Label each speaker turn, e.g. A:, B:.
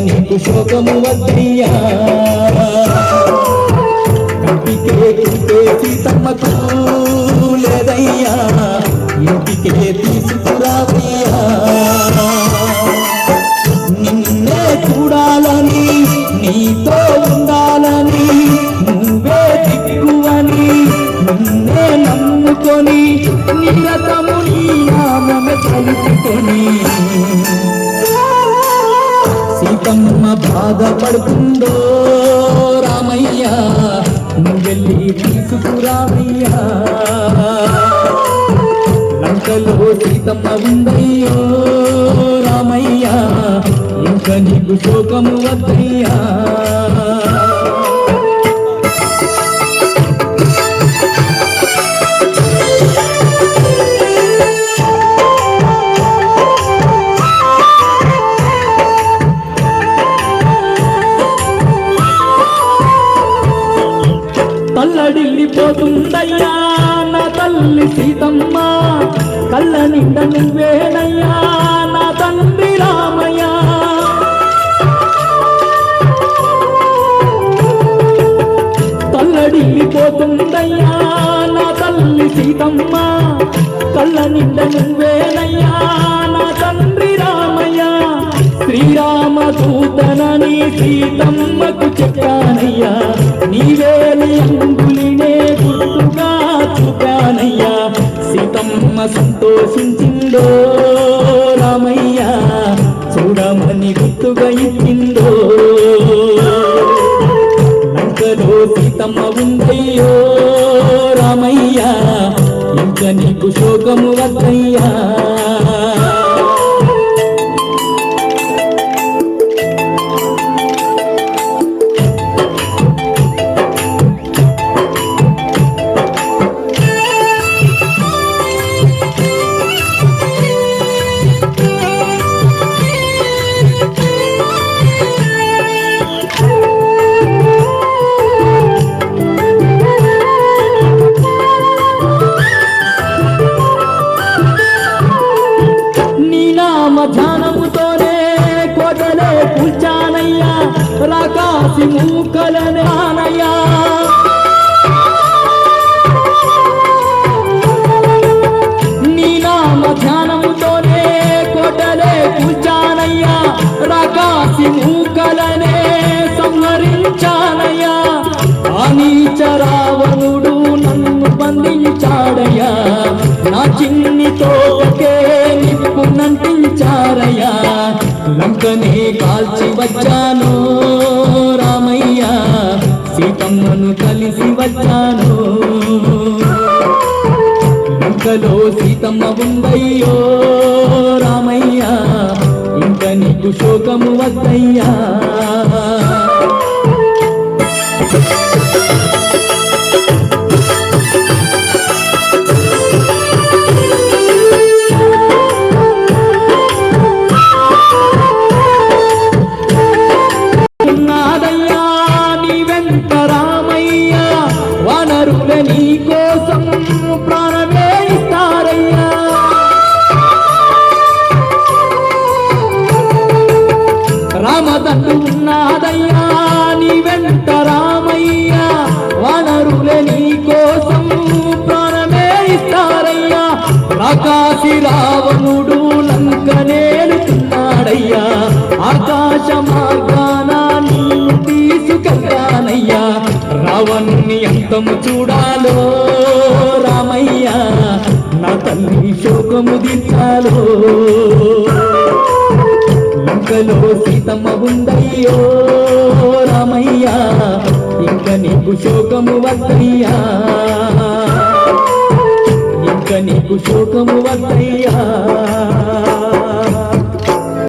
A: నీకు శోకము వద్దయ్యా కంటికే కుంటే సీతమ్మకు లేదయ్యా ఇంటికే తీసుకురావయ్యా నిన్నే చూడాలని నీతో ఉండాలని నువ్వే దిక్కువని నిన్నే నమ్ముకొని నిరతము నీ నామమే తలుచుకొని సీతమ్మ బాధపడుతుందో రామయ్య నువ్వెళ్ళి తీసుకురామయ్యా లంకలో సీతమ్మ ఉందయ్యో రామయ్య ఇంకా నీకు శోకము వద్దయ్యా తల్లడిల్లిపోతుందయ్యా నా తల్లి సీతమ్మ కళ్ళ నిండా నువ్వేనయ్యా నా తండ్రి రామయ్య తల్లడిల్లిపోతుందయ్యా నా తల్లి సీతమ్మ కళ్ళ నిండా నువ్వేనయ్యా నా తండ్రి రామయ్య శ్రీరామదూతనని సీతమ్మకు చెప్పానయ్యా నీవేలి అంగులినే గుర్తుగా చూపానయ్యా సీతమ్మ సంతోషించిందో రామయ్య చూడమని గుర్తుగా ఇచ్చిందో లంకలో సీతమ్మ ఉందయ్యో రామయ్య ఇంకా నీకు శోకము వద్దయ్యా ధ్యానముతోనే కోటలే కూర్చానయ్యా రాకాసి మూకలనే ఆనయ్యా నీ నామ ధ్యానముతోనే కోటలే కూర్చానయ్యా రాకాసి మూకలనే సంహరించానయ్యా ఆ నీచ రావణుడు నన్ను బంధించాడయ్యా నా చిన్ని తోటకే నిప్పునంటించారయ్యా లంకనే కాల్చి వచ్చాను రామయ్య సీతమ్మను కలిసి వచ్చాను లంకలో సీతమ్మ ఉందయ్యో రామయ్య ఇంకా నీకు శోకము వద్దయ్యా నీ కోసం ప్రాణమే ఇస్తారయ్యా రామదండు ఉన్నదయ్యా నీ వెంట రామయ్య వానరులే నీ కోసం ప్రాణమే ఇస్తారయ్యా రాకాసి రావణుడు లంకనేలుతున్నాడయ్యా ఆకాశ మార్గాన నిన్ను తీసుకెళ్తానయ్యా రావణ్ణి అంతము చూడాలో రామయ్య నా తల్లి శోకము దించాలో లంకలో సీతమ్మ ఉందయ్యో రామయ్య ఇంకా నీకు శోకము వద్దయ్యా ఇంకా నీకు శోకము వద్దయ్యా